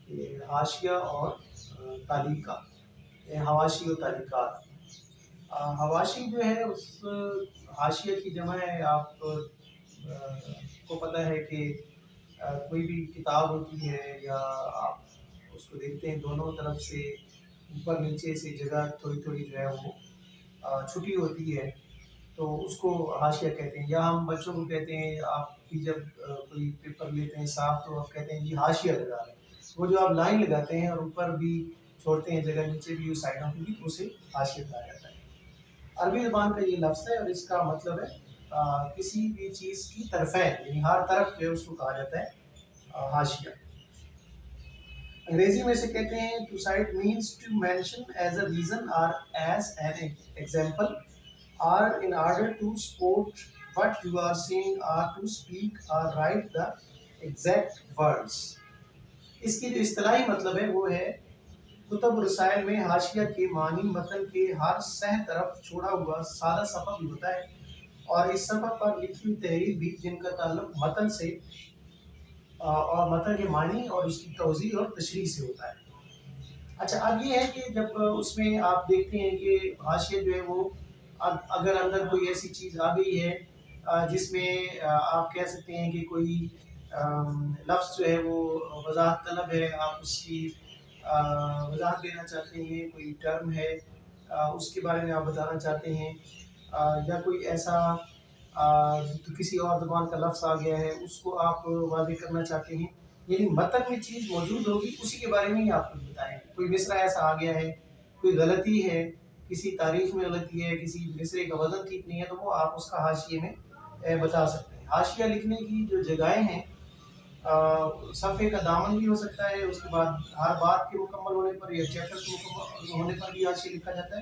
کہ حاشیہ اور تعلیقہ، حواشی و تعلیقات۔ حواشی جو ہے اس حاشیہ کی جمع ہے، آپ کو پتہ ہے کہ کوئی بھی کتاب ہوتی ہے یا آپ اس کو دیکھتے ہیں دونوں طرف سے اوپر نیچے سے جگہ تھوڑی تھوڑی جو ہے وہ چھٹی ہوتی ہے، تو اس کو حاشیہ کہتے ہیں۔ یا ہم بچوں کو کہتے ہیں، آپ بھی جب کوئی پیپر لیتے ہیں صاف تو آپ کہتے ہیں جی حاشیہ لگا لیں، وہ جو آپ لائن لگاتے ہیں اور اوپر بھی چھوڑتے ہیں جگہ، نیچے بھی اور سائڈوں پہ بھی، تو اسے حاشیہ کہا جاتا ہے۔ عربی زبان کا یہ لفظ ہے اور اس کا مطلب ہے کسی بھی چیز کی طرفین، یعنی ہر طرف جو ہے اس کو کہا جاتا ہے حاشیہ۔ انگریزی میں سے کہتے ہیں to cite means to mention as a reason اور as an example or in order to support what you are saying or to speak or write the exact words۔ اس کی جو اصطلاحی مطلب ہے وہ ہے کتب و رسائل میں حاشیہ کے معنی متن کے ہر سہ طرف چھوڑا ہوا سادہ صفحہ بھی ہوتا ہے، اور اس صفحہ پر لکھی ہوئی تحریر بھی جن کا تعلق متن سے اور متن کے معنی اور اس کی توضیح اور تشریح سے ہوتا ہے۔ اچھا، اب یہ ہے کہ جب اس میں آپ دیکھتے ہیں کہ حاشیہ جو ہے وہ اگر اندر کوئی ایسی چیز آ گئی ہے جس میں آپ کہہ سکتے ہیں کہ کوئی لفظ جو ہے وہ وضاحت طلب ہے، آپ اس کی وضاحت دینا چاہتے ہیں، کوئی ٹرم ہے اس کے بارے میں آپ بتانا چاہتے ہیں، یا کوئی ایسا کسی اور زبان کا لفظ آ گیا ہے اس کو آپ واضح کرنا چاہتے ہیں، یعنی متن میں چیز موجود ہوگی اسی کے بارے میں ہی آپ کچھ بتائیں گے۔ کوئی مصرع ایسا آ گیا ہے، کوئی غلطی ہے، کسی تاریخ میں غلطی ہے، کسی مصرعے کا وزن ٹھیک نہیں ہے، تو وہ آپ اس کا حاشیے میں بتا سکتے ہیں۔ حاشیہ لکھنے کی جو جگہیں ہیں، صفحے کا دامن بھی ہو سکتا ہے، اس کے بعد ہر بات کے مکمل ہونے پر یا چیپٹر کے مکمل ہونے پر بھی حاشیہ لکھا جاتا ہے،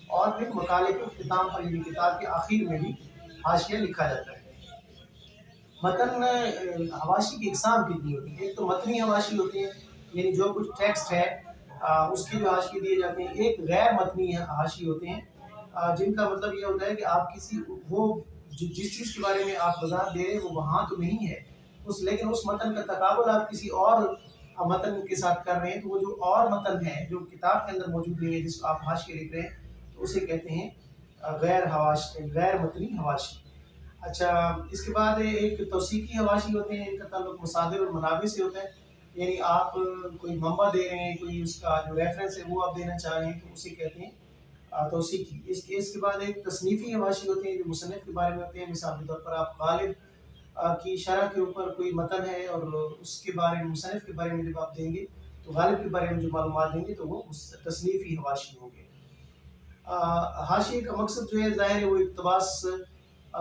اور پھر مقالے کے اختتام پر یعنی کتاب کے آخر میں بھی حاشیہ لکھا جاتا ہے۔ متن حواشی کی اقسام کتنی ہوتی ہیں؟ ایک تو متنی حواشی ہوتے ہیں، یعنی جو کچھ ٹیکسٹ ہے اس کے جو حاشیے دیے جاتے ہیں۔ ایک غیر متنی حاشی ہوتے ہیں جن کا مطلب یہ ہوتا ہے کہ آپ کسی وہ جس چیز کے بارے میں آپ وضاحت دے رہے ہیں وہ وہاں تو نہیں ہے، لیکن اس متن کا تقابل آپ کسی اور متن کے ساتھ کر رہے ہیں، تو وہ جو اور متن ہے جو کتاب کے اندر موجود نہیں ہے جس کو آپ حاشیہ لکھ رہے ہیں، تو اسے کہتے ہیں غیر متنی حواشی۔ اچھا، اس کے بعد ایک توثیقی حواشی ہوتے ہیں، ان کا تعلق مصادر اور منابع سے ہوتا ہے، یعنی آپ کوئی منبع دے رہے ہیں، کوئی اس کا جو ریفرنس ہے وہ آپ دینا چاہ رہے ہیں، تو اسے کہتے ہیں توثیقی۔ اس کے بعد ایک تصنیفی حواشی ہوتے ہیں جو مصنف کے بارے میں ہوتے ہیں۔ مثال کے طور پر آپ غالب کی شرح کے اوپر کوئی متن ہے اور اس کے بارے میں مصنف کے بارے میں جب آپ دیں گے تو غالب کے بارے میں جو معلومات دیں گے تو وہ تصنیفی حواشی ہوں گے۔ حاشیے کا مقصد جو ہے ظاہر ہے وہ اقتباس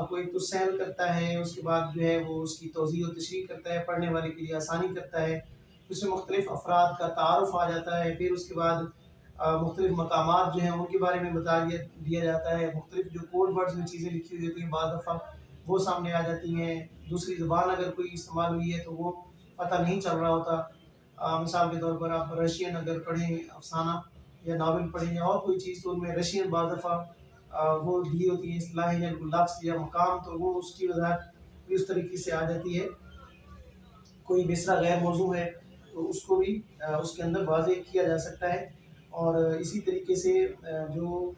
کو ایک تو سہل کرتا ہے، اس کے بعد جو ہے وہ اس کی توضیح و تشریح کرتا ہے، پڑھنے والے کے لیے آسانی کرتا ہے، اس میں مختلف افراد کا تعارف آ جاتا ہے، پھر اس کے بعد مختلف مقامات جو ہیں ان کے بارے میں بتا دیا جاتا ہے، مختلف جو کوڈ ورڈز میں چیزیں لکھی ہوئی ہوتی ہیں بعض دفعہ وہ سامنے آ جاتی ہیں، دوسری زبان اگر کوئی استعمال ہوئی ہے تو وہ پتہ نہیں چل رہا ہوتا۔ مثال کے طور پر آپ رشین اگر پڑھیں افسانہ یا ناول پڑھیں یا اور کوئی چیز تو ان میں رشین بعض دفعہ وہ دی ہوتی ہیں اصطلاحیں یا لفظ یا مقام، تو وہ اس کی وضاحت بھی اس طریقے سے آ جاتی ہے۔ کوئی مصرع غیر موضوع ہے تو اس کو بھی اس کے اندر واضح کیا جا سکتا ہے، اور اسی طریقے سے جو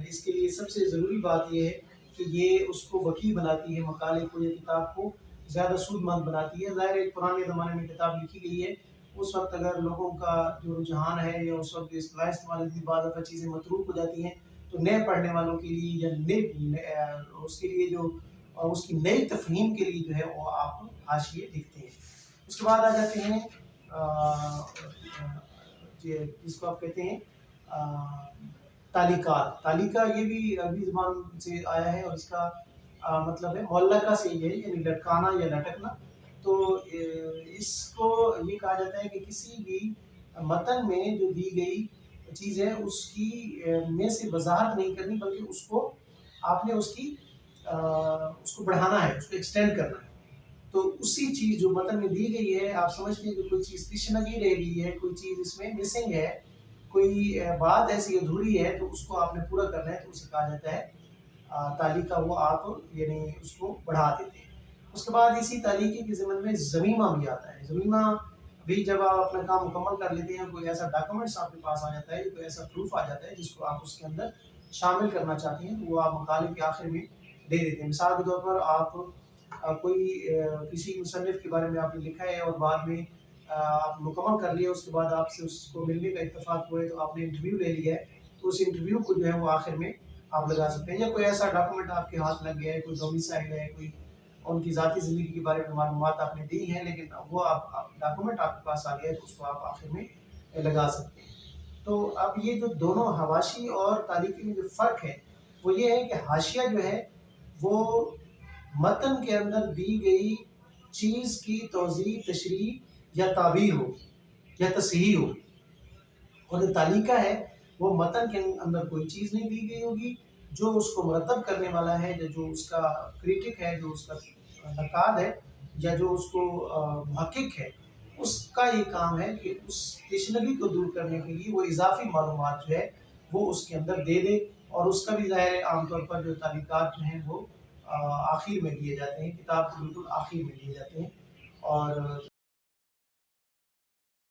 اس کے لیے سب سے ضروری بات یہ ہے کہ یہ اس کو وقیع بناتی ہے، مقالے کو یا کتاب کو زیادہ سود مند بناتی ہے۔ ظاہر ایک پرانے زمانے میں کتاب لکھی گئی ہے، اس وقت اگر لوگوں کا جو رجحان ہے یا اس وقت اصطلاح استعمال کی بعض دفعہ چیزیں متروک ہو جاتی ہیں، تو نئے پڑھنے والوں کے لیے یا اس کے لیے جو اس کی نئی تفہیم کے لیے جو ہے وہ آپ حاشیے لکھتے ہیں۔ اس کے بعد آ جاتے ہیں جس کو آپ کہتے ہیں تعلیقات۔ تعلیقہ یہ بھی عربی زبان سے آیا ہے اور اس کا مطلب ہے معلقہ سے یہ یعنی لٹکانا یا لٹکنا۔ تو اس کو یہ کہا جاتا ہے کہ کسی بھی متن میں جو دی گئی چیز ہے اس کی میں سے وضاحت نہیں کرنی، بلکہ اس کو آپ نے اس کو بڑھانا ہے، اس کو ایکسٹینڈ کرنا ہے۔ تو اسی چیز جو متن میں دی گئی ہے، آپ سمجھتے ہیں کہ کوئی چیز تشنگی رہ گئی ہے، کوئی چیز اس میں مسنگ ہے، کوئی بات ایسی ادھوری ہے، تو اس کو آپ نے پورا کرنا ہے، تو اسے کہا جاتا ہے تعلیقہ۔ وہ آپ یعنی اس کو بڑھا دیتے ہیں۔ اس کے بعد اسی تعلیقے کے ضمن میں ضمیمہ بھی آتا ہے۔ ضمیمہ ابھی جب آپ اپنا کام مکمل کر لیتے ہیں کوئی ایسا ڈاکومنٹس آپ کے پاس آ جاتا ہے، کوئی ایسا پروف آ جاتا ہے جس کو آپ اس کے اندر شامل کرنا چاہتے ہیں، وہ آپ مقالے کے آخر میں دے دیتے ہیں۔ مثال کے طور پر آپ کسی مصنف کے بارے میں آپ نے لکھا ہے اور بعد میں آپ مکمل کر لیا، اس کے بعد آپ سے اس کو ملنے کا اتفاق ہوا ہے، تو آپ نے انٹرویو لے لیا ہے، تو اس انٹرویو کو جو ہے وہ آخر میں آپ لگا سکتے ہیں۔ یا کوئی ایسا ڈاکومنٹ آپ کے ہاتھ لگ گیا ہے، کوئی ڈومیسائل ہے، کوئی ان کی ذاتی زندگی کے بارے میں معلومات آپ نے دی ہیں لیکن وہ ڈاکومنٹ آپ کے پاس آ گیا ہے، تو اس کو آپ آخر میں لگا سکتے ہیں۔ تو اب یہ جو دونوں حواشی اور تاریخی میں جو فرق ہے وہ یہ ہے کہ حاشیہ جو ہے وہ متن کے اندر دی گئی چیز کی توضیح، تشریح یا تعبیر ہو یا تصحیح ہو، اور جو تعلیقہ ہے وہ متن کے اندر کوئی چیز نہیں دی گئی ہوگی، جو اس کو مرتب کرنے والا ہے یا جو اس کا کریٹک ہے، جو اس کا نقاد ہے یا جو اس کو محقق ہے، اس کا یہ کام ہے کہ اس تشنگی کو دور کرنے کے لیے وہ اضافی معلومات جو ہے وہ اس کے اندر دے دے، اور اس کا بھی ظاہر ہے عام طور پر جو تعلیقات جو ہیں وہ آخر میں دیے جاتے ہیں، کتاب کے بالکل آخر میں دیے جاتے ہیں، اور